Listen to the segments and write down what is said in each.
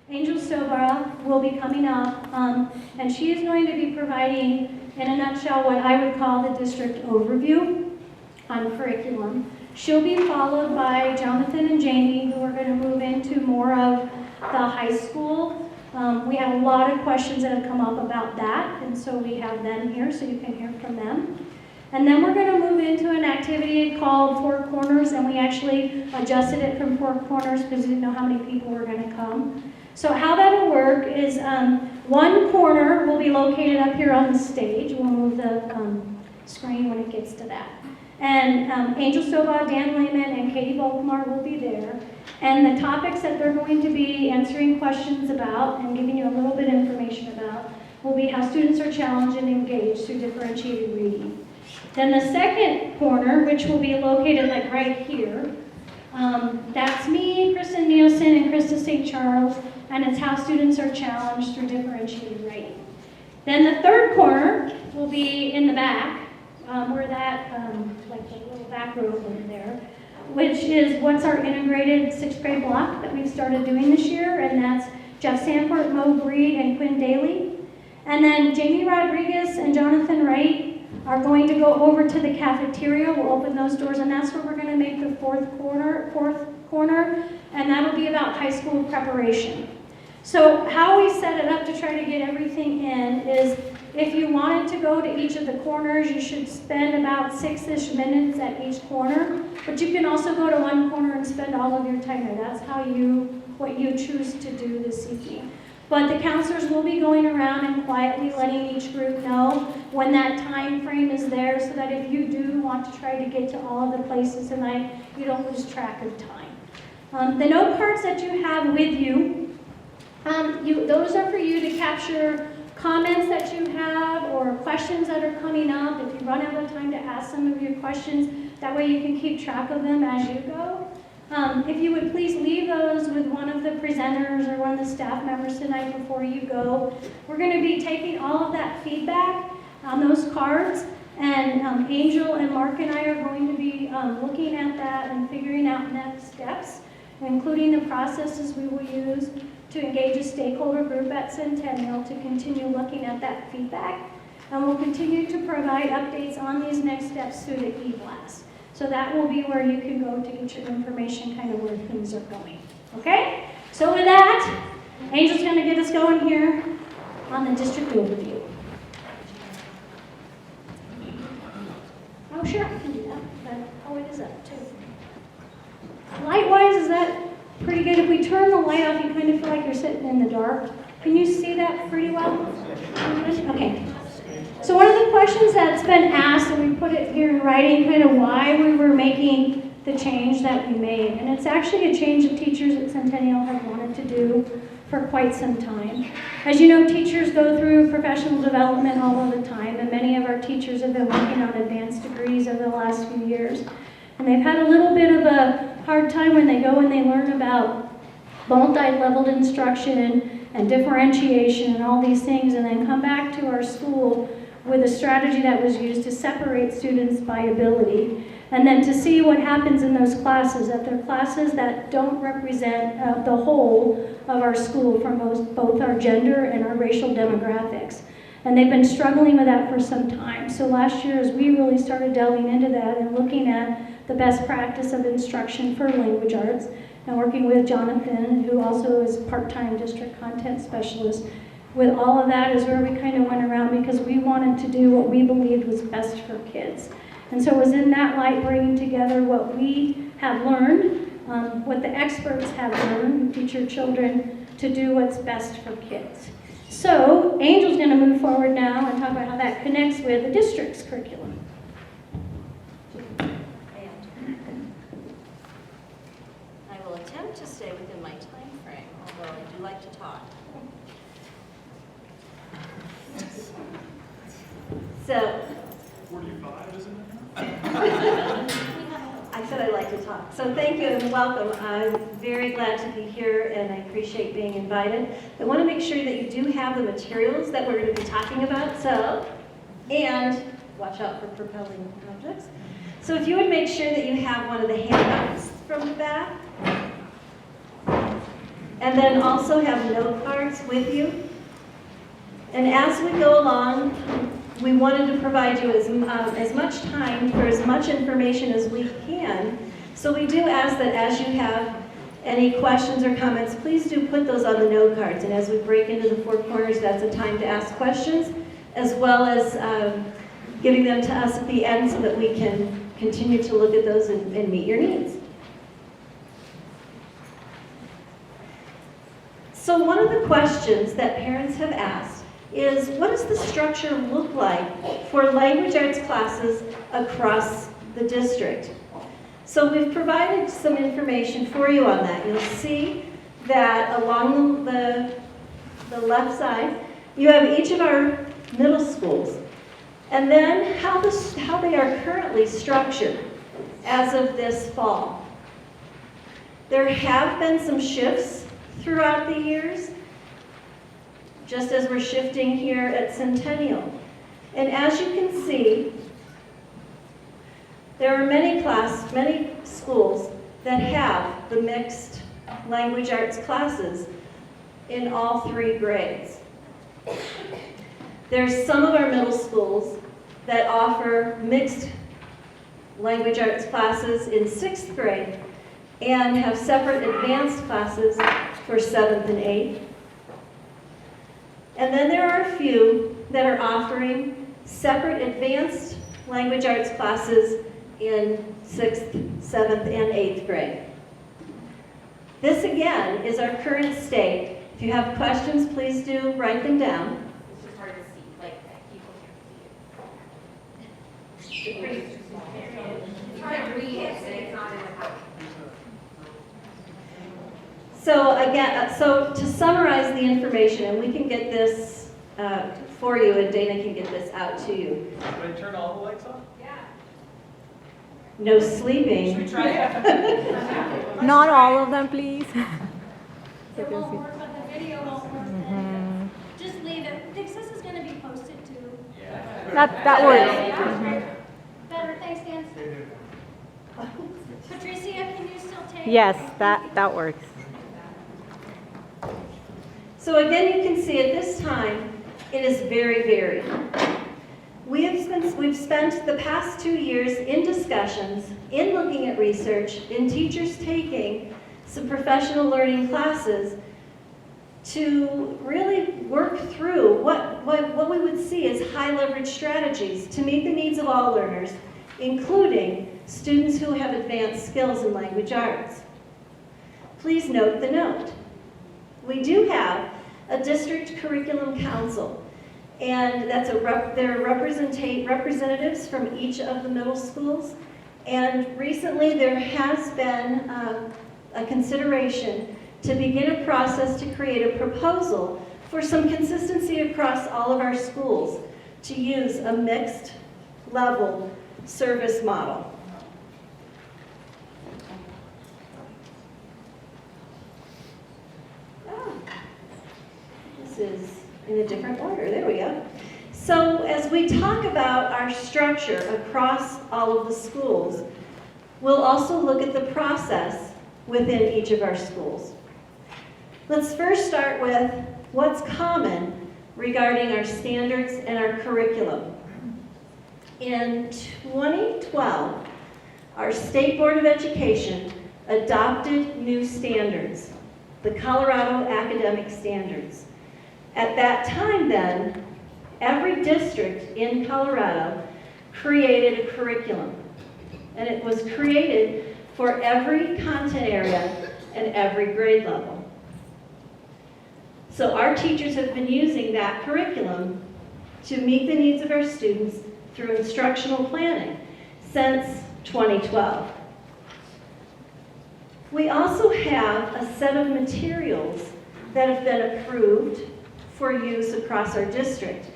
Angel Sobara will be coming up, and she is going to be providing, in a nutshell, what I would call the district overview on curriculum. She'll be followed by Jonathan and Jamie, who are going to move into more of the high school. We have a lot of questions that have come up about that, and so we have them here so you can hear from them. And then we're going to move into an activity called Four Corners, and we actually adjusted it from Four Corners because we didn't know how many people were going to come. So how that'll work is one corner will be located up here on the stage. We'll move the screen when it gets to that. And Angel Soba, Dan Lehman, and Katie Volkmar will be there. And the topics that they're going to be answering questions about and giving you a little bit of information about will be how students are challenged and engaged through differentiated reading. Then the second corner, which will be located like right here, that's me, Kristen Nielsen, and Krista St. Charles, and it's how students are challenged through differentiated writing. Then the third corner will be in the back, where that, like the little back row over there, which is what's our integrated 6th grade block that we've started doing this year, and that's Jeff Sanford, Mo Breed, and Quinn Daly. And then Jamie Rodriguez and Jonathan Wright are going to go over to the cafeteria. We'll open those doors, and that's where we're going to make the fourth corner, and that'll be about high school preparation. So how we set it up to try to get everything in is if you wanted to go to each of the corners, you should spend about 6-ish minutes at each corner, but you can also go to one corner and spend all of your time there. That's what you choose to do this evening. But the counselors will be going around and quietly letting each group know when that time frame is there so that if you do want to try to get to all of the places tonight, you don't lose track of time. The note cards that you have with you, those are for you to capture comments that you have or questions that are coming up. If you run out of time to ask some of your questions, that way you can keep track of them as you go. If you would please leave those with one of the presenters or one of the staff members tonight before you go. We're going to be taking all of that feedback on those cards, and Angel and Mark and I are going to be looking at that and figuring out next steps, including the processes we will use to engage a stakeholder group at Centennial to continue looking at that feedback. And we'll continue to provide updates on these next steps through the e-blast. So that will be where you can go to get your information kind of where things are going. Okay? So with that, Angel's going to get us going here on the district overview. Oh, sure, I can do that. But it is up too. Light-wise, is that pretty good? If we turn the light off, you kind of feel like you're sitting in the dark. Can you see that pretty well? Okay. So one of the questions that's been asked, and we put it here in writing, kind of why we were making the change that we made. And it's actually a change that teachers at Centennial have wanted to do for quite some time. As you know, teachers go through professional development all of the time, and many of our teachers have been working on advanced degrees over the last few years. And they've had a little bit of a hard time when they go and they learn about multi-leveled instruction and differentiation and all these things, and then come back to our school with a strategy that was used to separate students by ability, and then to see what happens in those classes, that they're classes that don't represent the whole of our school from both our gender and our racial demographics. And they've been struggling with that for some time. So last year, as we really started delving into that and looking at the best practice of instruction for language arts, and working with Jonathan, who also is part-time district content specialist, with all of that is where we kind of went around because we wanted to do what we believed was best for kids. And so it was in that light bringing together what we have learned, what the experts have learned, who teach your children to do what's best for kids. So Angel's going to move forward now and talk about how that connects with the district's curriculum. I will attempt to stay within my time frame, although I do like to talk. So, 45, isn't it? I said I like to talk. So thank you and welcome. I'm very glad to be here and I appreciate being invited. I want to make sure that you do have the materials that we're going to be talking about. And watch out for propelling objects. So if you would make sure that you have one of the handouts from the back. and then also have note cards with you. And as we go along, we wanted to provide you as much time for as much information as we can. So we do ask that as you have any questions or comments, please do put those on the note cards. And as we break into the four corners, that's a time to ask questions, as well as giving them to us at the end so that we can continue to look at those and meet your needs. So one of the questions that parents have asked is, what does the structure look like for language arts classes across the district? So we've provided some information for you on that. You'll see that along the left side, you have each of our middle schools, and then how they are currently structured as of this fall. There have been some shifts throughout the years, just as we're shifting here at Centennial. And as you can see, there are many schools that have the mixed language arts classes in all 3 grades. There's some of our middle schools that offer mixed language arts classes in 6th grade and have separate advanced classes for 7th and 8th. And then there are a few that are offering separate advanced language arts classes in 6th, 7th, and 8th grade. This again is our current state. If you have questions, please do write them down. It's just hard to see, like people can't see it. It's hard to read it, and it's not in the packet. So again, so to summarize the information, and we can get this for you, and Dana can get this out to you. Should I turn all the lights off? No sleeping. Should we try it? Not all of them, please. It won't work, but the video won't work. Then just leave it. This is going to be posted too. That works. Better, thanks, Dan. Patricia, can you still take? Yes, that works. So again, you can see at this time, it is very varied. We've spent the past 2 years in discussions, in looking at research, in teachers taking some professional learning classes to really work through what we would see as high leverage strategies to meet the needs of all learners, including students who have advanced skills in language arts. Please note the note. We do have a district curriculum council, and that's there are representatives from each of the middle schools. And recently there has been a consideration to begin a process to create a proposal for some consistency across all of our schools to use a mixed level service model. This is in a different order. There we go. So as we talk about our structure across all of the schools, we'll also look at the process within each of our schools. Let's first start with what's common regarding our standards and our curriculum. In 2012, our State Board of Education adopted new standards, the Colorado Academic Standards. At that time then, every district in Colorado created a curriculum, and it was created for every content area and every grade level. So our teachers have been using that curriculum to meet the needs of our students through instructional planning since 2012. We also have a set of materials that have been approved for use across our district.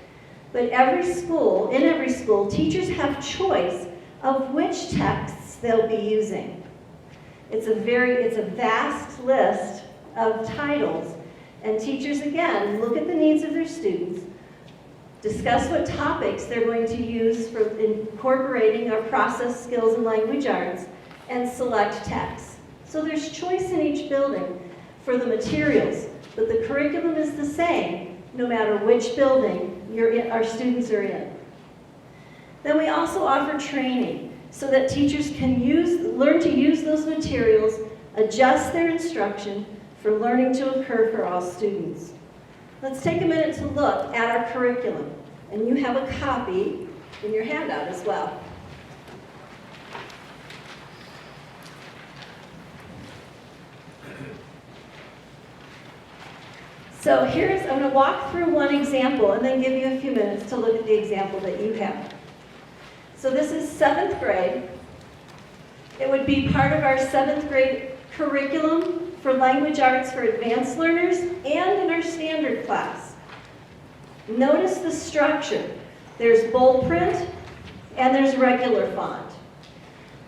But in every school, teachers have choice of which texts they'll be using. It's a vast list of titles, and teachers, again, look at the needs of their students, discuss what topics they're going to use for incorporating our process skills and language arts, and select texts. So there's choice in each building for the materials, but the curriculum is the same no matter which building our students are in. Then we also offer training so that teachers can learn to use those materials, adjust their instruction for learning to occur for all students. Let's take a minute to look at our curriculum, and you have a copy in your handout as well. So I'm going to walk through one example and then give you a few minutes to look at the example that you have. So this is 7th grade. It would be part of our 7th grade curriculum for language arts for advanced learners and in our standard class. Notice the structure. There's bold print and there's regular font.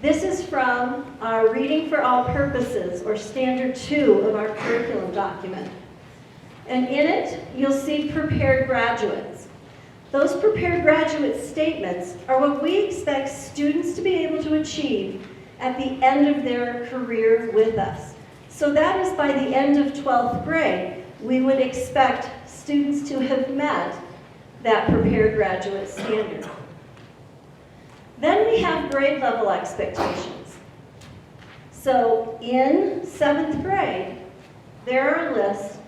This is from our Reading for All Purposes, or Standard 2 of our curriculum document. And in it, you'll see prepared graduates. Those prepared graduate statements are what we expect students to be able to achieve at the end of their career with us. So that is by the end of 12th grade, we would expect students to have met that prepared graduate standard. Then we have grade level expectations. So in 7th grade, there are a list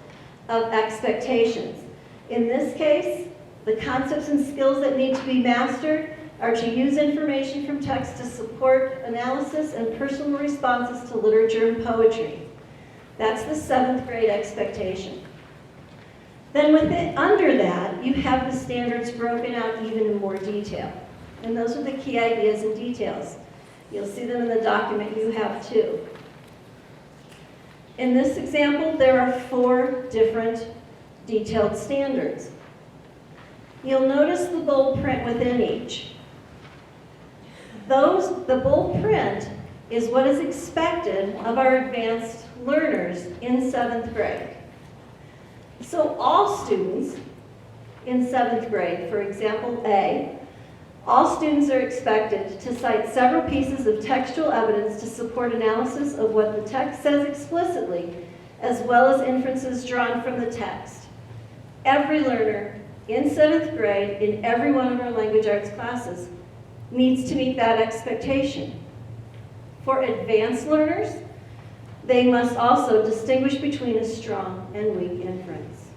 of expectations. In this case, the concepts and skills that need to be mastered are to use information from text to support analysis and personal responses to literature and poetry. That's the 7th grade expectation. Then under that, you have the standards broken out even in more detail. And those are the key ideas and details. You'll see them in the document you have too. In this example, there are 4 different detailed standards. You'll notice the bold print within each. The bold print is what is expected of our advanced learners in 7th grade. So all students in 7th grade, for example A, all students are expected to cite several pieces of textual evidence to support analysis of what the text says explicitly, as well as inferences drawn from the text. Every learner in 7th grade, in every one of our language arts classes, needs to meet that expectation. For advanced learners, they must also distinguish between a strong and weak inference.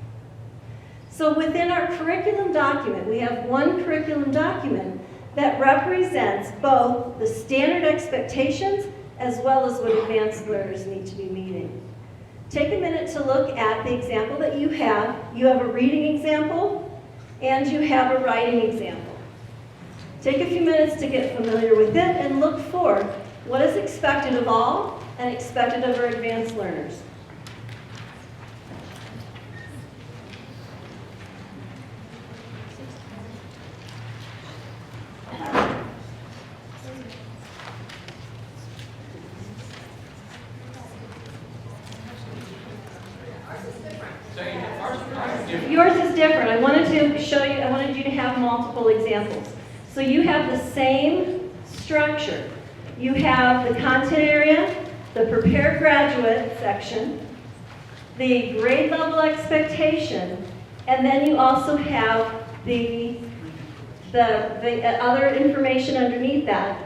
So within our curriculum document, we have one curriculum document that represents both the standard expectations as well as what advanced learners need to be meeting. Take a minute to look at the example that you have. You have a reading example and you have a writing example. Take a few minutes to get familiar with it and look for what is expected of all and expected of our advanced learners. Yours is different. I wanted you to have multiple examples. So you have the same structure. You have the content area, the prepared graduate section, the grade level expectation, and then you also have the other information underneath that,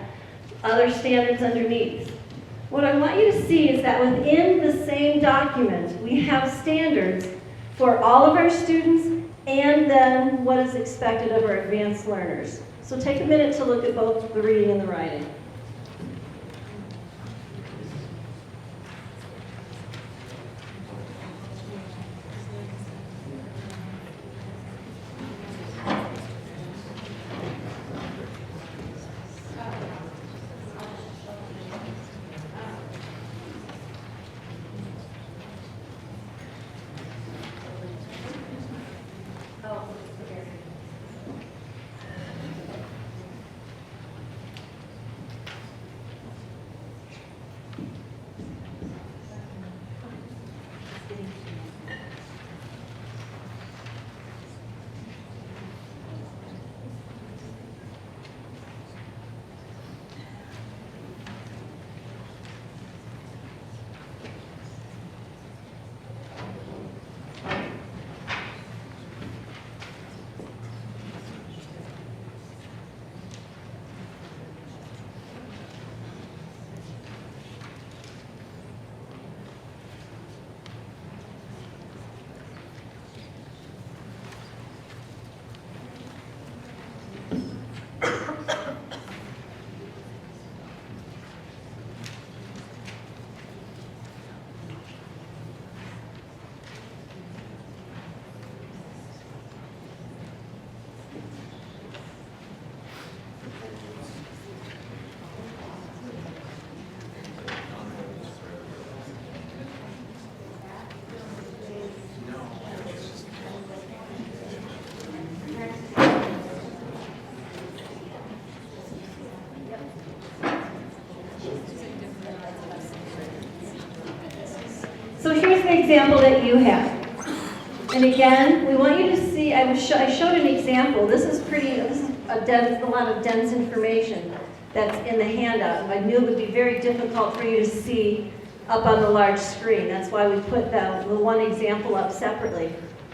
other standards underneath. What I want you to see is that within the same document, we have standards for all of our students and then what is expected of our advanced learners. So take a minute to look at both the reading and the writing. the example that you have. And again, we want you to see, I showed an example. This is a lot of dense information that's in the handout. I knew it would be very difficult for you to see up on the large screen. That's why we put the one example up separately.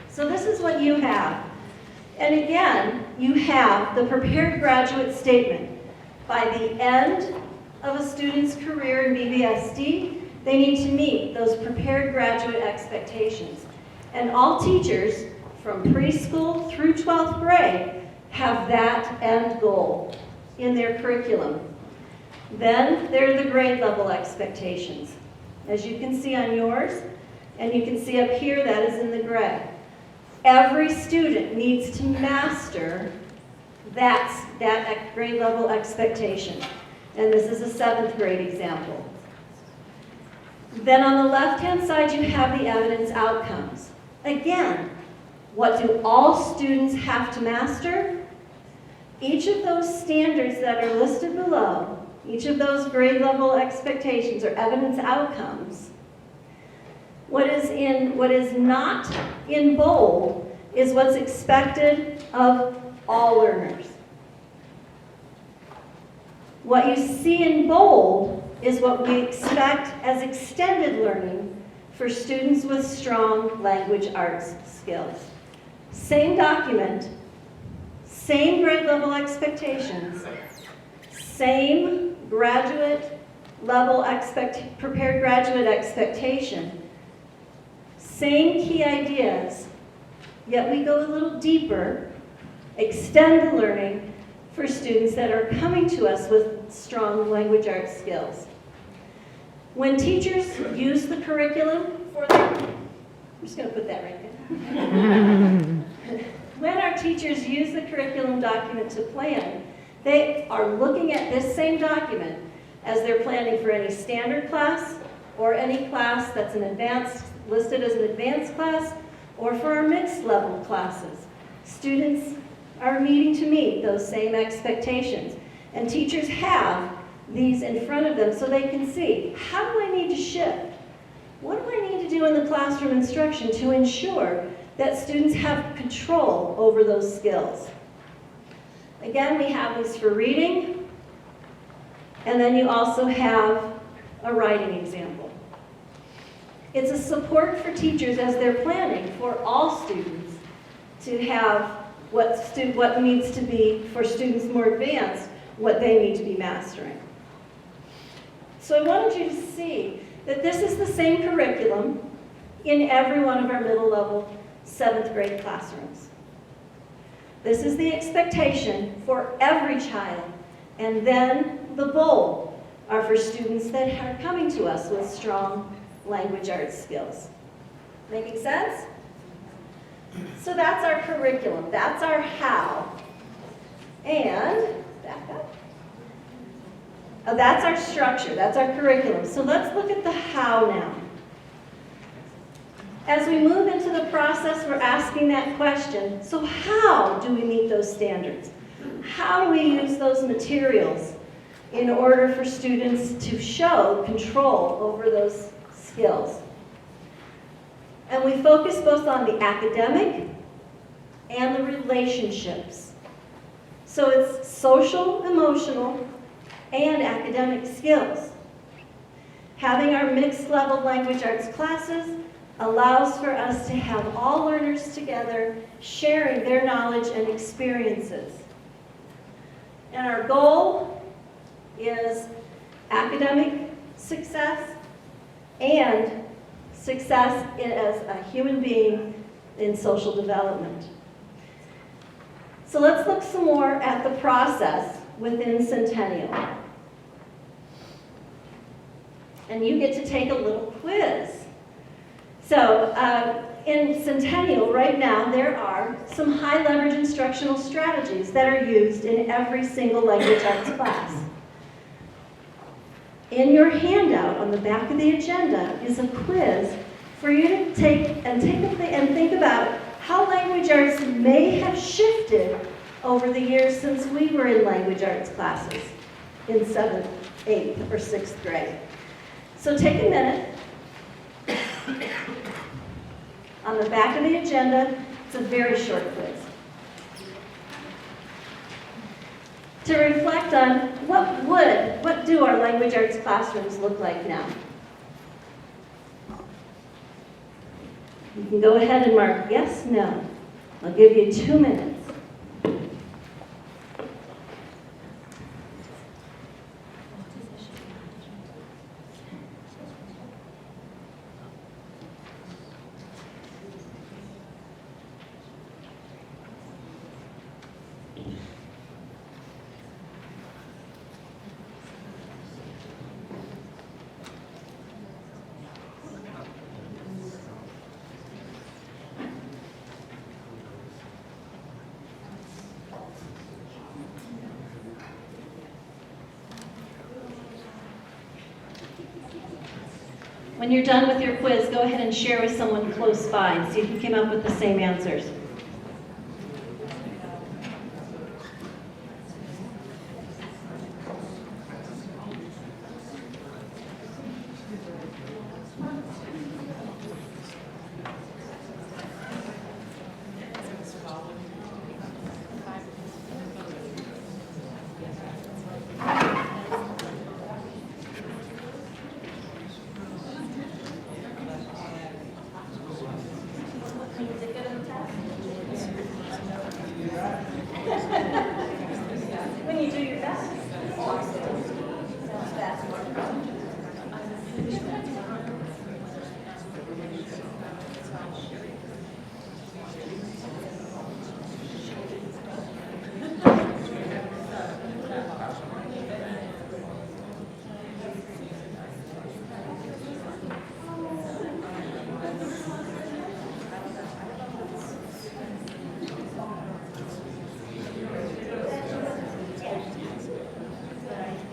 So this is what you have. And again, you have the prepared graduate statement. By the end of a student's career in BVSD, they need to meet those prepared graduate expectations. And all teachers from preschool through 12th grade have that end goal in their curriculum. Then there are the grade level expectations. As you can see on yours, and you can see up here, that is in the gray. Every student needs to master that grade level expectation. And this is a 7th grade example. Then on the left-hand side, you have the evidence outcomes. Again, what do all students have to master? Each of those standards that are listed below, each of those grade level expectations or evidence outcomes, what is not in bold is what's expected of all learners. What you see in bold is what we expect as extended learning for students with strong language arts skills. Same document, same grade level expectations, same graduate level prepared graduate expectation, same key ideas, yet we go a little deeper, extend the learning for students that are coming to us with strong language arts skills. When teachers use the curriculum for their, I'm just going to put that right there. When our teachers use the curriculum document to plan, they are looking at this same document as they're planning for any standard class or any class that's an advanced, listed as an advanced class, or for our mixed level classes. Students are needing to meet those same expectations. And teachers have these in front of them so they can see, how do I need to shift? What do I need to do in the classroom instruction to ensure that students have control over those skills? Again, we have these for reading, and then you also have a writing example. It's a support for teachers as they're planning for all students to have what needs to be, for students more advanced, what they need to be mastering. So I wanted you to see that this is the same curriculum in every one of our middle level 7th grade classrooms. This is the expectation for every child, and then the bold are for students that are coming to us with strong language arts skills. Making sense? So that's our curriculum, that's our how. And, back up. That's our structure, that's our curriculum. So let's look at the how now. As we move into the process, we're asking that question, so how do we meet those standards? How do we use those materials in order for students to show control over those skills? And we focus both on the academic and the relationships. So it's social, emotional, and academic skills. Having our mixed level language arts classes allows for us to have all learners together sharing their knowledge and experiences. And our goal is academic success and success as a human being in social development. So let's look some more at the process within Centennial. And you get to take a little quiz. So in Centennial right now, there are some high leverage instructional strategies that are used in every single language arts class. In your handout on the back of the agenda is a quiz for you to take and think about how language arts may have shifted over the years since we were in language arts classes in 7th, 8th, or 6th grade. So take a minute On the back of the agenda, it's a very short quiz. To reflect on what do our language arts classrooms look like now? You can go ahead and mark yes, no. I'll give you 2 minutes. When you're done with your quiz, go ahead and share with someone close by and see if you came up with the same answers. When you do your best.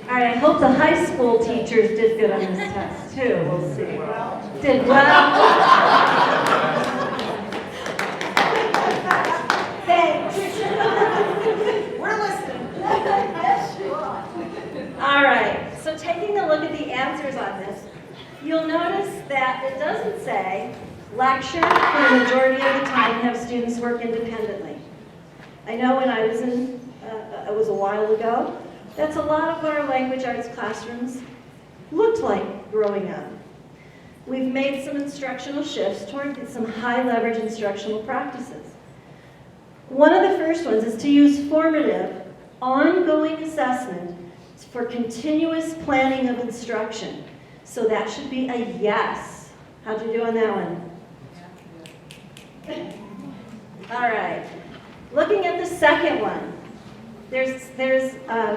All right, I hope the high school teachers did good on this test too. We'll see. Did well. Thanks. We're listening. Yes, you are. All right, so taking a look at the answers on this, you'll notice that it doesn't say lecture for the majority of the time have students work independently. I know when I was it was a while ago, that's a lot of what our language arts classrooms looked like growing up. We've made some instructional shifts toward some high leverage instructional practices. One of the first ones is to use formative, ongoing assessment for continuous planning of instruction. So that should be a yes. How'd you do on that one? All right. Looking at the second one, there's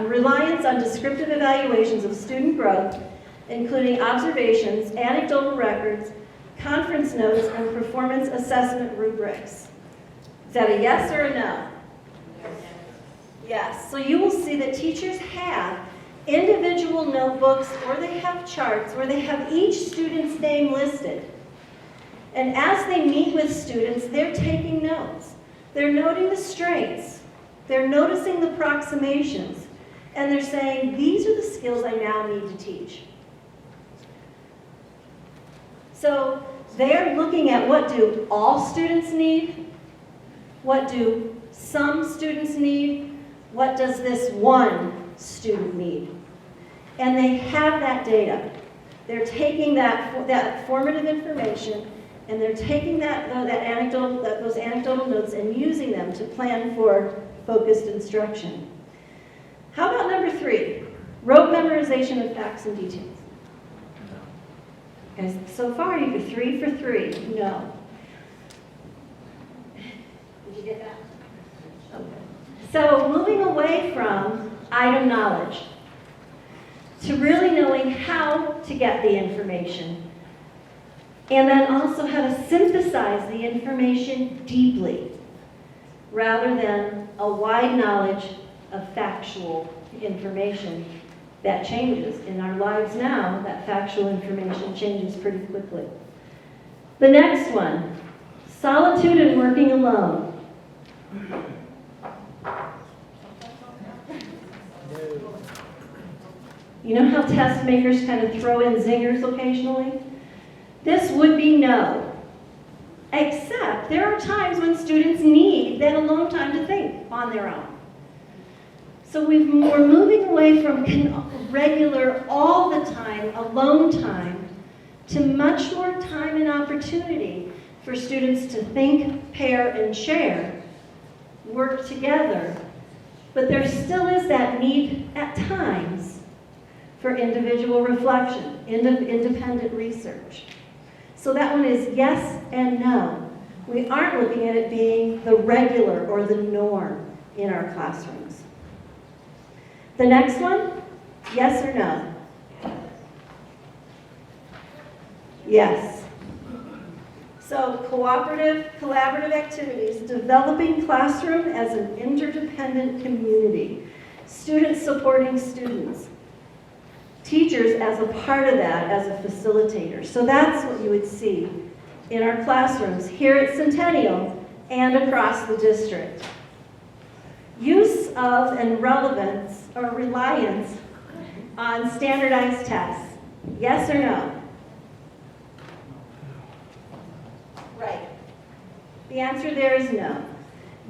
reliance on descriptive evaluations of student growth, including observations, anecdotal records, conference notes, and performance assessment rubrics. Is that a yes or a no? Yes. So you will see that teachers have individual notebooks, or they have charts where they have each student's name listed. And as they meet with students, they're taking notes. They're noting the strengths. They're noticing the approximations. And they're saying, these are the skills I now need to teach. So they're looking at what do all students need? What do some students need? What does this one student need? And they have that data. They're taking that formative information, and they're taking those anecdotal notes and using them to plan for focused instruction. How about number 3? Rote memorization of facts and details. Okay, so far you're 3 for 3. No. Did you get that? Okay. So moving away from item knowledge to really knowing how to get the information, and then also how to synthesize the information deeply, rather than a wide knowledge of factual information that changes. In our lives now, that factual information changes pretty quickly. The next one, solitude and working alone. You know how test makers kind of throw in zingers occasionally? This would be no. Except there are times when students need that alone time to think on their own. So we're moving away from regular, all the time, alone time, to much more time and opportunity for students to think, pair, and share, work together. But there still is that need at times for individual reflection, independent research. So that one is yes and no. We aren't looking at it being the regular or the norm in our classrooms. The next one, yes or no? Yes. So collaborative activities, developing classroom as an interdependent community, students supporting students, teachers as a part of that as a facilitator. So that's what you would see in our classrooms here at Centennial and across the district. Use of and relevance or reliance on standardized tests, yes or no? Right. The answer there is no.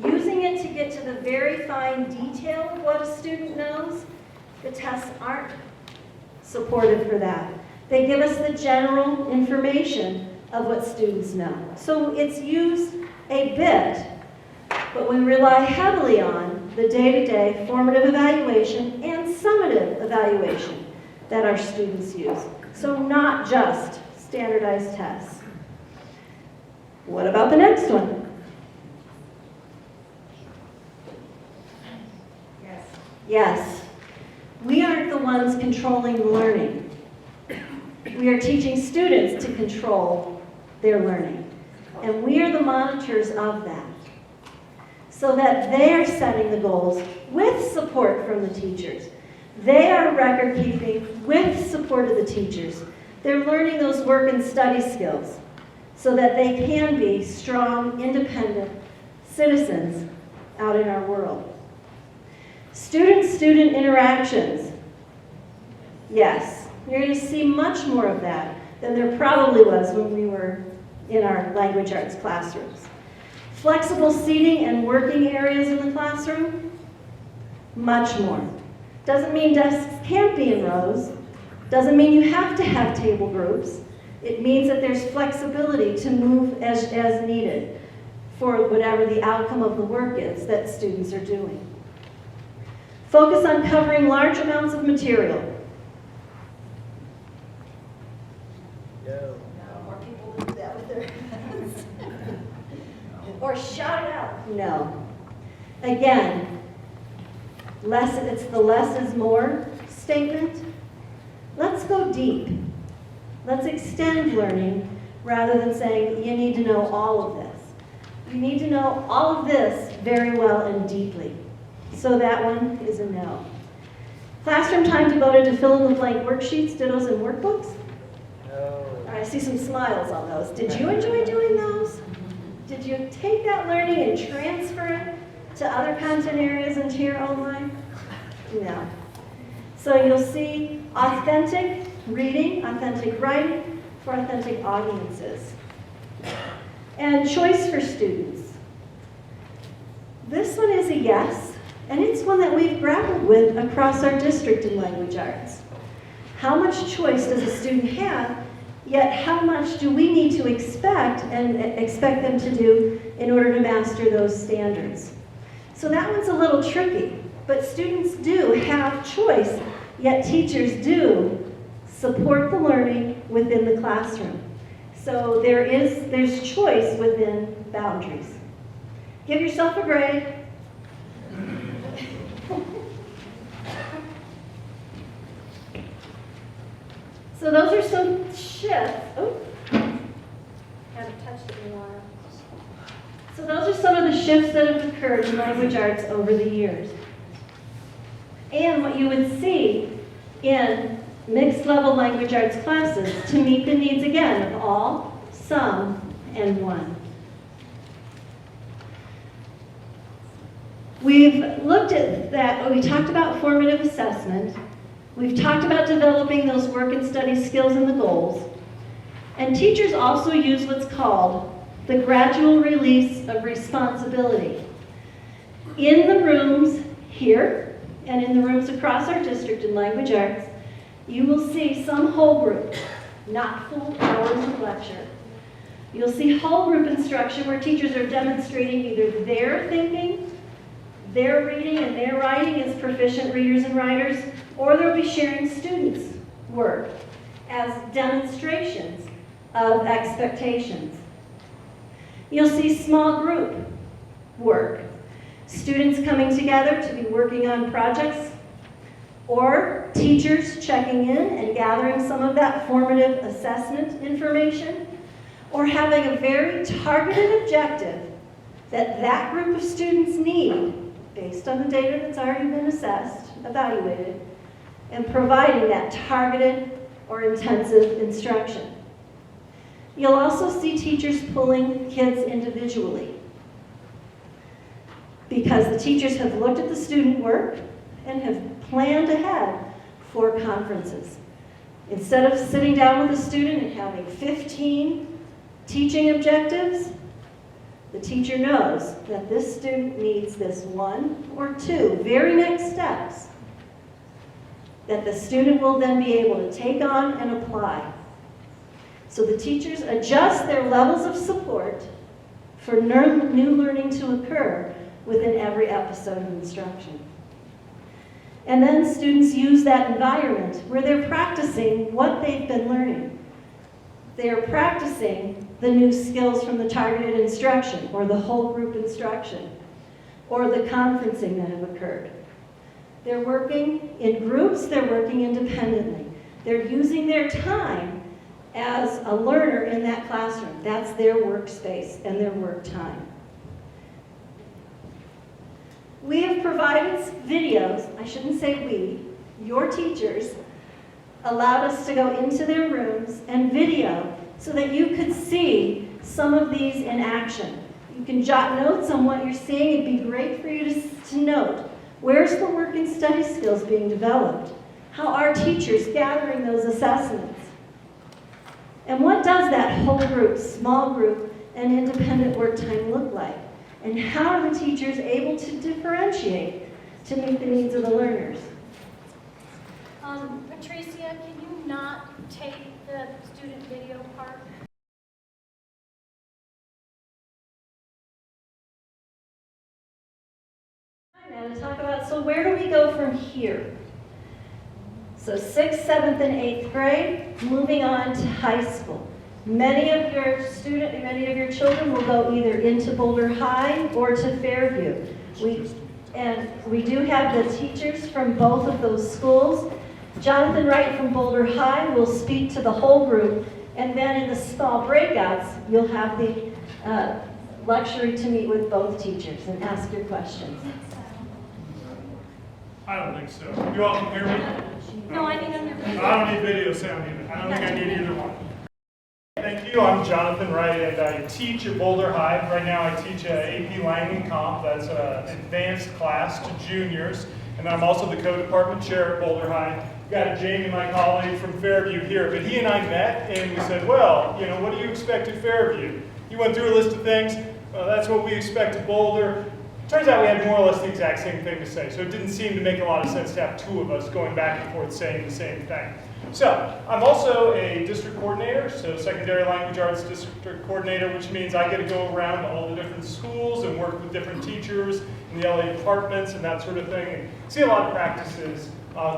Using it to get to the very fine detail of what a student knows, the tests aren't supported for that. They give us the general information of what students know. So it's used a bit, but we rely heavily on the day-to-day formative evaluation and summative evaluation that our students use. So not just standardized tests. What about the next one? Yes. Yes. We aren't the ones controlling learning. We are teaching students to control their learning. And we are the monitors of that. So that they are setting the goals with support from the teachers. They are record keeping with support of the teachers. They're learning those work and study skills so that they can be strong, independent citizens out in our world. Student-student interactions. Yes, you're going to see much more of that than there probably was when we were in our language arts classrooms. Flexible seating and working areas in the classroom, much more. Doesn't mean desks can't be in rows. Doesn't mean you have to have table groups. It means that there's flexibility to move as needed for whatever the outcome of the work is that students are doing. Focus on covering large amounts of material. No. More people do that with their hands. Or shout it out. No. Again, it's the less is more statement. Let's go deep. Let's extend learning rather than saying you need to know all of this. You need to know all of this very well and deeply. So that one is a no. Classroom time devoted to fill-in-the-blank worksheets, dittos, and workbooks? No. I see some smiles on those. Did you enjoy doing those? Did you take that learning and transfer it to other content areas into your own life? No. So you'll see authentic reading, authentic writing for authentic audiences. And choice for students. This one is a yes, and it's one that we've grappled with across our district in language arts. How much choice does a student have, yet how much do we need to expect them to do in order to master those standards? So that one's a little tricky, but students do have choice, yet teachers do support the learning within the classroom. So there's choice within boundaries. Give yourself a grade. So those are some shifts. Oh, haven't touched it in a while. So those are some of the shifts that have occurred in language arts over the years. And what you would see in mixed level language arts classes to meet the needs again of all, some, and one. We've looked at that, we talked about formative assessment. We've talked about developing those work and study skills and the goals. And teachers also use what's called the gradual release of responsibility. In the rooms here and in the rooms across our district in language arts, you will see some whole group, not full hours of lecture. You'll see whole group instruction where teachers are demonstrating either their thinking, their reading and their writing as proficient readers and writers, or they'll be sharing students' work as demonstrations of expectations. You'll see small group work, students coming together to be working on projects, or teachers checking in and gathering some of that formative assessment information, or having a very targeted objective that that group of students need based on the data that's already been assessed, evaluated, and providing that targeted or intensive instruction. You'll also see teachers pulling kids individually because the teachers have looked at the student work and have planned ahead for conferences. Instead of sitting down with a student and having 15 teaching objectives, the teacher knows that this student needs this one or two very next steps that the student will then be able to take on and apply. So the teachers adjust their levels of support for new learning to occur within every episode of instruction. And then students use that environment where they're practicing what they've been learning. They're practicing the new skills from the targeted instruction or the whole group instruction or the conferencing that have occurred. They're working in groups, they're working independently. They're using their time as a learner in that classroom. That's their workspace and their work time. We have provided videos, I shouldn't say we, your teachers allowed us to go into their rooms and video so that you could see some of these in action. You can jot notes on what you're seeing. It'd be great for you to note. Where's the working study skills being developed? How are teachers gathering those assessments? And what does that whole group, small group, and independent work time look like? And how are the teachers able to differentiate to meet the needs of the learners? Patricia, can you not take the student video part? Now to talk about, so where do we go from here? So 6th, 7th, and 8th grade, moving on to high school. Many of your children will go either into Boulder High or to Fairview. We do have the teachers from both of those schools. Jonathan Wright from Boulder High will speak to the whole group, and then in the small breakouts, you'll have the luxury to meet with both teachers and ask your questions. I don't think so. You all can hear me? No, I think I'm your I don't need video sound either. I don't think I need either one. Thank you. I'm Jonathan Wright, and I teach at Boulder High. Right now I teach AP Lang and Comp. That's an advanced class to juniors. And I'm also the co-department chair at Boulder High. We've got Jamie, my colleague from Fairview here, but he and I met and we said, well, what do you expect at Fairview? He went through a list of things. Well, that's what we expect at Boulder. Turns out we had more or less the exact same thing to say, so it didn't seem to make a lot of sense to have two of us going back and forth saying the same thing. So, I'm also a district coordinator, so secondary language arts district coordinator, which means I get to go around to all the different schools and work with different teachers in the LA departments and that sort of thing, and see a lot of practices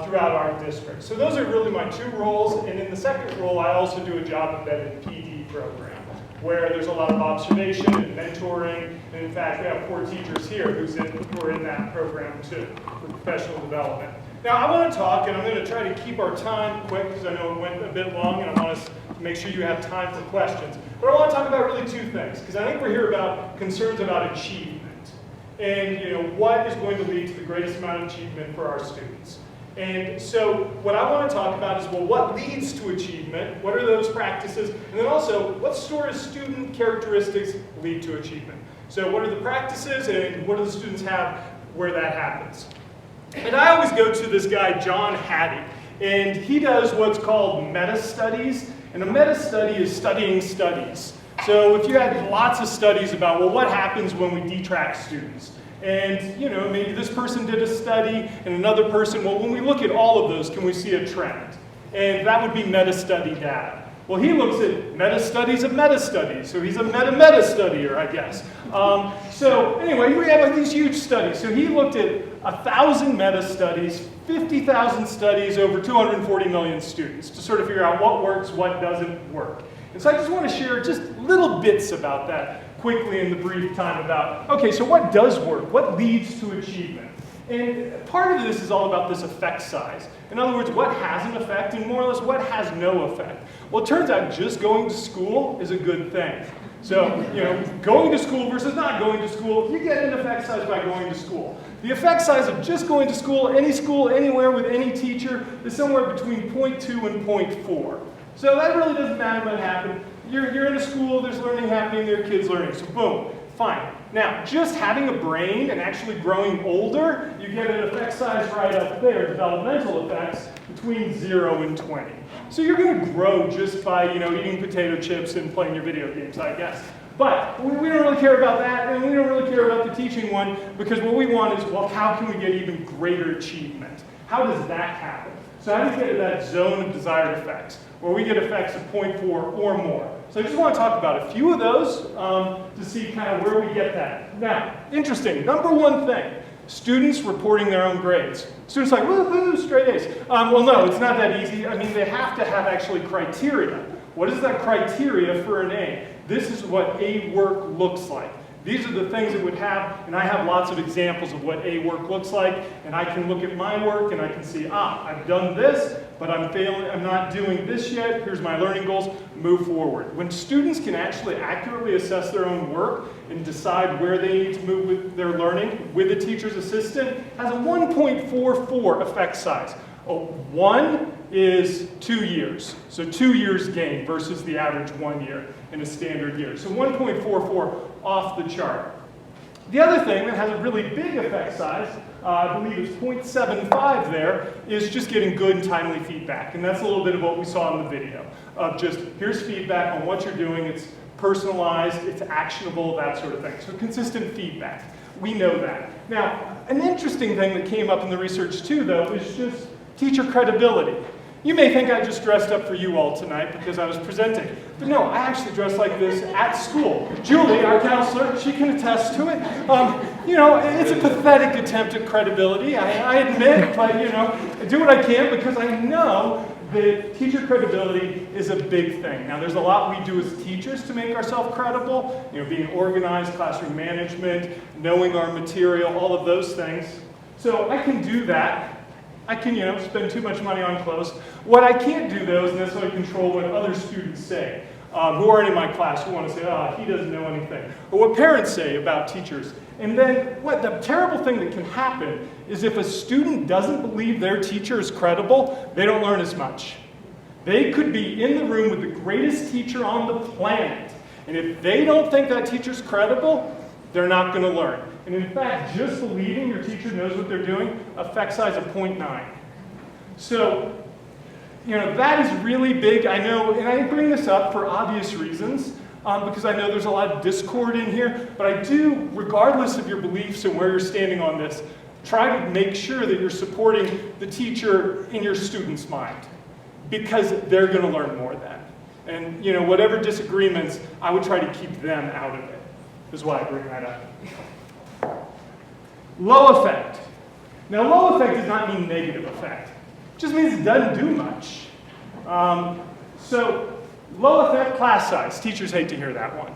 throughout our district. So those are really my two roles, and in the second role, I also do a job embedded PD program, where there's a lot of observation and mentoring, and in fact, we have 4 teachers here who are in that program too, for professional development. Now, I want to talk, and I'm going to try to keep our time quick, because I know it went a bit long, and I want us to make sure you have time for questions. But I want to talk about really 2 things, because I think we're here about concerns about achievement, and what is going to lead to the greatest amount of achievement for our students. And so what I want to talk about is, well, what leads to achievement? What are those practices? And then also, what sort of student characteristics lead to achievement? So what are the practices and what do the students have where that happens? And I always go to this guy, John Hattie, and he does what's called meta-studies. And a meta-study is studying studies. So if you had lots of studies about, well, what happens when we detract students? And, you know, maybe this person did a study and another person, well, when we look at all of those, can we see a trend? And that would be meta-study data. Well, he looks at meta-studies of meta-studies, so he's a meta-meta-studier, I guess. So anyway, we have like these huge studies. So he looked at 1,000 meta-studies, 50,000 studies over 240 million students to sort of figure out what works, what doesn't work. And so I just want to share just little bits about that quickly in the brief time about, okay, so what does work? What leads to achievement? And part of this is all about this effect size. In other words, what has an effect and more or less what has no effect. Well, it turns out just going to school is a good thing. So, you know, going to school versus not going to school, you get an effect size by going to school. The effect size of just going to school, anywhere with any teacher, is somewhere between 0.2 and 0.4. So that really doesn't matter what happened. You're in a school, there's learning happening, there are kids learning, so boom, fine. Now, just having a brain and actually growing older, you get an effect size right up there, developmental effects, between 0 and 20. So you're going to grow just by, you know, eating potato chips and playing your video games, I guess. But we don't really care about that, and we don't really care about the teaching one, because what we want is, well, how can we get even greater achievement? How does that happen? So how do you get to that zone of desired effects, where we get effects of 0.4 or more? So I just want to talk about a few of those to see kind of where we get that. Now, interesting, number one thing, students reporting their own grades. Students like, woohoo, straight A's. Well, no, it's not that easy. I mean, they have to have actually criteria. What is that criteria for an A? This is what A work looks like. These are the things it would have, and I have lots of examples of what A work looks like, and I can look at my work and I can see, I've done this, but I'm failing, I'm not doing this yet, here's my learning goals, move forward. When students can actually accurately assess their own work and decide where they need to move with their learning with a teacher's assistant, it has a 1.44 effect size. 1 is 2 years, so 2 years gain versus the average 1 year in a standard year. So 1.44 off the chart. The other thing that has a really big effect size, I believe it's 0.75 there, is just getting good and timely feedback. And that's a little bit of what we saw in the video, of just here's feedback on what you're doing, it's personalized, it's actionable, that sort of thing. So consistent feedback. We know that. Now, an interesting thing that came up in the research too, though, is just teacher credibility. You may think I just dressed up for you all tonight because I was presenting. But no, I actually dressed like this at school. Julie, our counselor, she can attest to it. You know, it's a pathetic attempt at credibility, I admit, but you know, I do what I can because I know that teacher credibility is a big thing. Now, there's a lot we do as teachers to make ourselves credible, you know, being organized, classroom management, knowing our material, all of those things. So I can do that. I can, you know, spend too much money on clothes. What I can't do, though, is necessarily control what other students say, who aren't in my class, who want to say, he doesn't know anything. Or what parents say about teachers. And then what the terrible thing that can happen is if a student doesn't believe their teacher is credible, they don't learn as much. They could be in the room with the greatest teacher on the planet. And if they don't think that teacher's credible, they're not going to learn. And in fact, just believing your teacher knows what they're doing, effect size of 0.9. So, you know, that is really big. I know, and I bring this up for obvious reasons, because I know there's a lot of discord in here, but I do, regardless of your beliefs and where you're standing on this, try to make sure that you're supporting the teacher in your student's mind, because they're going to learn more then. And, you know, whatever disagreements, I would try to keep them out of it. Is why I bring that up. Low effect. Now, low effect does not mean negative effect. It just means it doesn't do much. So, low effect, class size. Teachers hate to hear that one.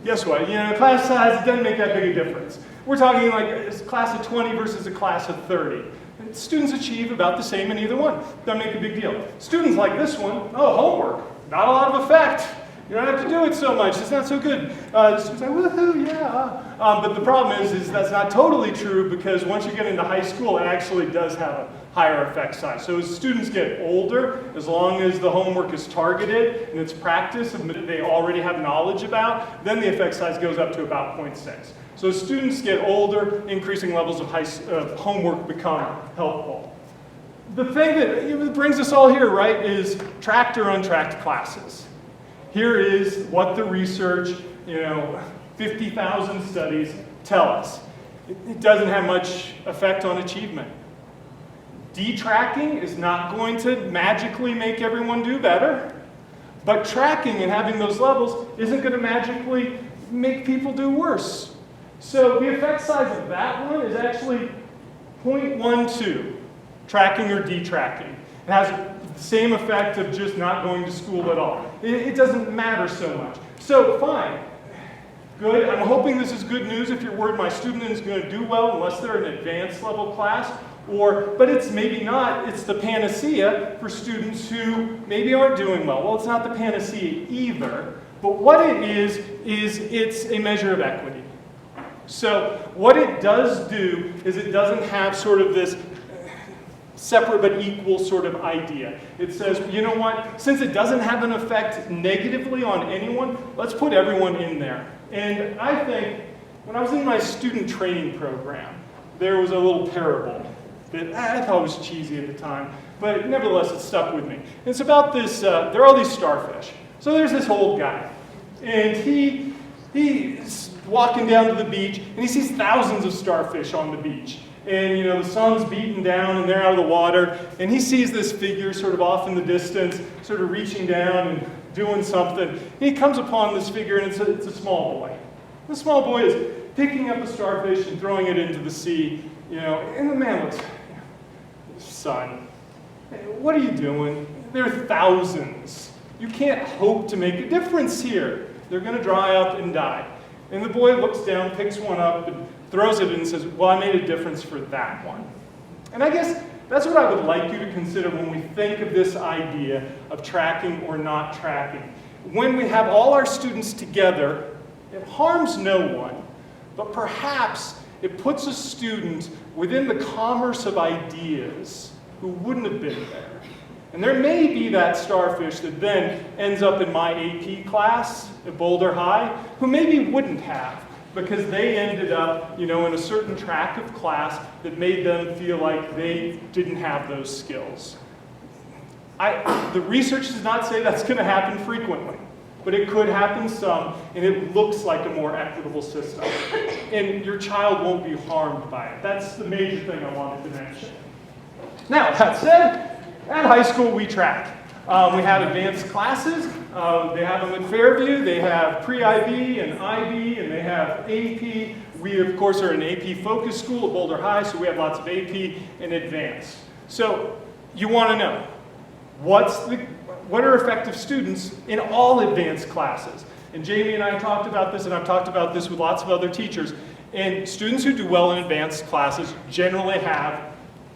Guess what? You know, class size, it doesn't make that big a difference. We're talking like a class of 20 versus a class of 30. Students achieve about the same in either one. Doesn't make a big deal. Students like this one, homework. Not a lot of effect. You don't have to do it so much. It's not so good. Students like, woohoo, yeah. But the problem is that's not totally true because once you get into high school, it actually does have a higher effect size. So as students get older, as long as the homework is targeted and it's practice and they already have knowledge about, then the effect size goes up to about 0.6. So as students get older, increasing levels of homework become helpful. the thing that brings us all here, right, is tracked or untracked classes. Here is what the research, 50,000 studies tell us. It doesn't have much effect on achievement. Detracking is not going to magically make everyone do better, but tracking and having those levels isn't going to magically make people do worse. So the effect size of that one is actually 0.12, tracking or detracking. It has the same effect of just not going to school at all. It doesn't matter so much. So fine, good. I'm hoping this is good news if you're worried my student is going to do well unless they're in an advanced level class. But it's maybe not, it's the panacea for students who maybe aren't doing well. Well, it's not the panacea either, but what it is it's a measure of equity. So what it does do is it doesn't have sort of this separate but equal sort of idea. It says, you know what, since it doesn't have an effect negatively on anyone, let's put everyone in there. And I think, when I was in my student training program, there was a little parable that I thought was cheesy at the time, but nevertheless it stuck with me. It's about this, there are all these starfish. So there's this old guy, and he's walking down to the beach, and he sees thousands of starfish on the beach. And the sun's beating down, and they're out of the water, and he sees this figure sort of off in the distance, sort of reaching down and doing something. And he comes upon this figure, and it's a small boy. The small boy is picking up a starfish and throwing it into the sea, and the man looks, son, what are you doing? There are thousands. You can't hope to make a difference here. They're going to dry up and die. And the boy looks down, picks one up, and throws it in and says, well, I made a difference for that one. And I guess that's what I would like you to consider when we think of this idea of tracking or not tracking. When we have all our students together, it harms no one, but perhaps it puts a student within the commerce of ideas who wouldn't have been there. And there may be that starfish that then ends up in my AP class at Boulder High who maybe wouldn't have, because they ended up, in a certain track of class that made them feel like they didn't have those skills. The research does not say that's going to happen frequently, but it could happen some, and it looks like a more equitable system. And your child won't be harmed by it. That's the major thing I wanted to mention. Now, that said, at high school we track. We have advanced classes. They have them at Fairview. They have pre-IB and IB, and they have AP. We, of course, are an AP focus school at Boulder High, so we have lots of AP and advanced. So you want to know, what are effective students in all advanced classes? And Jamie and I talked about this, and I've talked about this with lots of other teachers. And students who do well in advanced classes generally have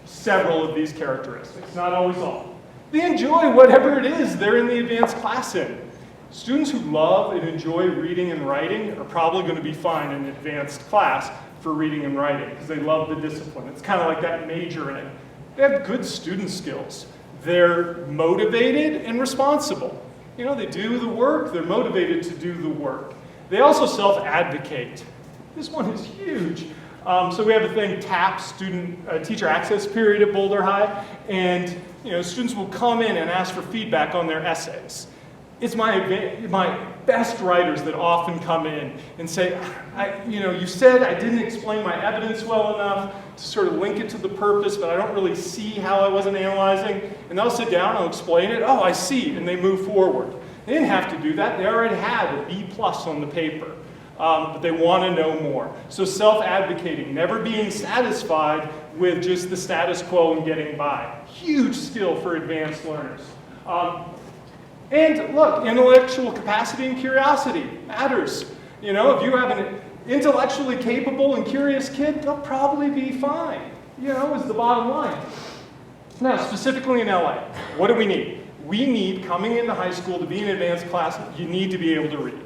several of these characteristics, not always all. They enjoy whatever it is they're in the advanced class in. Students who love and enjoy reading and writing are probably going to be fine in an advanced class for reading and writing because they love the discipline. It's kind of like that major in it. They have good student skills. They're motivated and responsible. They do the work, they're motivated to do the work. They also self-advocate. This one is huge. So we have a thing, TAP, Teacher Access Period at Boulder High, and students will come in and ask for feedback on their essays. It's my best writers that often come in and say, you said I didn't explain my evidence well enough to sort of link it to the purpose, but I don't really see how I wasn't analyzing. And they'll sit down, I'll explain it, oh, I see, and they move forward. They didn't have to do that. They already had a B+ on the paper. But they want to know more. So self-advocating, never being satisfied with just the status quo and getting by. Huge skill for advanced learners. And look, intellectual capacity and curiosity matters. If you have an intellectually capable and curious kid, they'll probably be fine, is the bottom line. Now, specifically in LA, what do we need? We need, coming into high school to be in advanced class, you need to be able to read.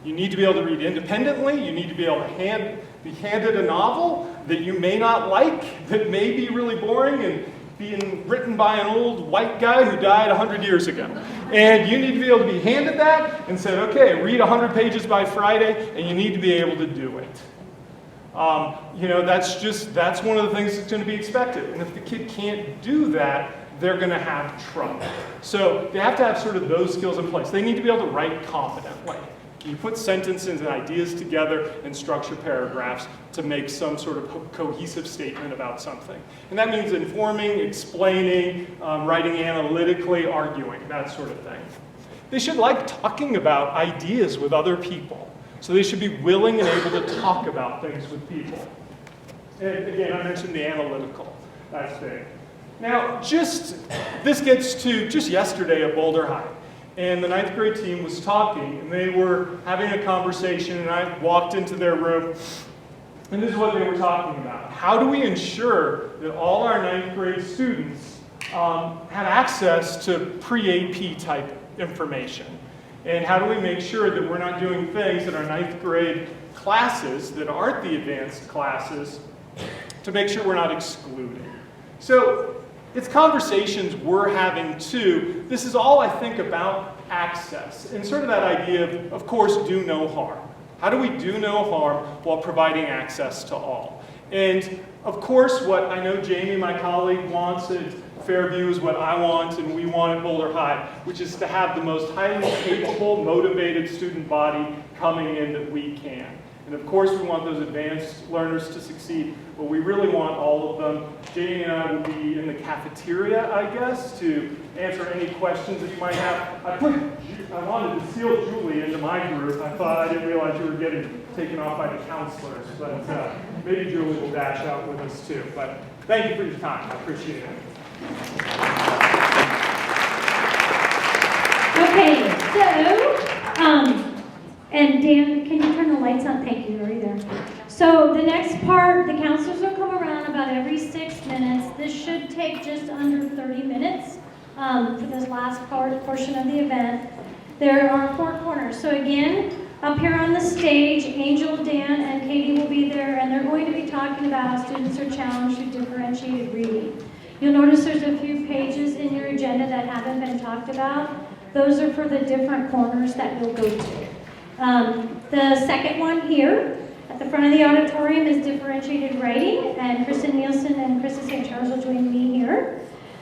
You need to be able to read independently. You need to be able to be handed a novel that you may not like, that may be really boring and being written by an old white guy who died 100 years ago. And you need to be able to be handed that and said, okay, read 100 pages by Friday, and you need to be able to do it. That's one of the things that's going to be expected. And if the kid can't do that, they're going to have trouble. So they have to have sort of those skills in place. They need to be able to write confidently. You put sentences and ideas together and structure paragraphs to make some sort of cohesive statement about something. And that means informing, explaining, writing analytically, arguing, that sort of thing. They should like talking about ideas with other people. So they should be willing and able to talk about things with people. And again, I mentioned the analytical. That's big. Now, this gets to just yesterday at Boulder High. And the 9th grade team was talking, and they were having a conversation, and I walked into their room, and this is what they were talking about. How do we ensure that all our 9th grade students have access to pre-AP type information? And how do we make sure that we're not doing things in our 9th grade classes that aren't the advanced classes to make sure we're not excluded? So it's conversations we're having too. This is all, I think, about access and sort of that idea of course, do no harm. How do we do no harm while providing access to all? And of course, what I know Jamie, my colleague, wants at Fairview is what I want and we want at Boulder High, which is to have the most highly capable, motivated student body coming in that we can. And of course, we want those advanced learners to succeed, but we really want all of them. Jamie and I will be in the cafeteria, I guess, to answer any questions that you might have. I wanted to seal Julie into my group. I didn't realize you were getting taken off by the counselors, but maybe Julie will dash out with us too. But thank you for your time. I appreciate it. Okay, so, and Dan, can you turn the lights on? Thank you, right there. So the next part, the counselors will come around about every 6 minutes. This should take just under 30 minutes for this last portion of the event. There are 4 corners. So again, up here on the stage, Angel, Dan, and Katie will be there, and they're going to be talking about how students are challenged through differentiated reading. You'll notice there's a few pages in your agenda that haven't been talked about. Those are for the different corners that you'll go to. The second one here at the front of the auditorium is differentiated writing, and Kristen Nielsen and Krista St. Charles will join me here.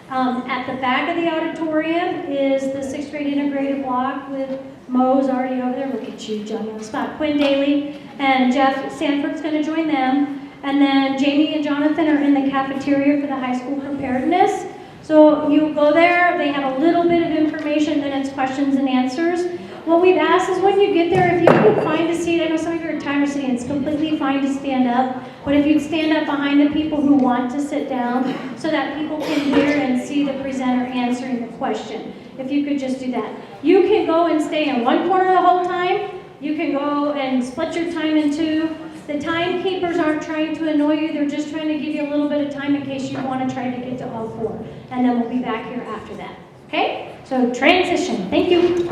At the back of the auditorium is the 6th grade integrated block with Mo's already over there. Look at you, Johnny on the spot. Quinn Daly and Jeff Sanford's going to join them. And then Jamie and Jonathan are in the cafeteria for the high school preparedness. So you go there, they have a little bit of information, then it's questions and answers. What we've asked is when you get there, if you can find a seat, I know some of you are tired of sitting, it's completely fine to stand up, but if you'd stand up behind the people who want to sit down so that people can hear and see the presenter answering the question. If you could just do that. You can go and stay in one corner the whole time. You can go and split your time in 2. The timekeepers aren't trying to annoy you, they're just trying to give you a little bit of time in case you want to try to get to all 4. And then we'll be back here after that. Okay? So transition. Thank you.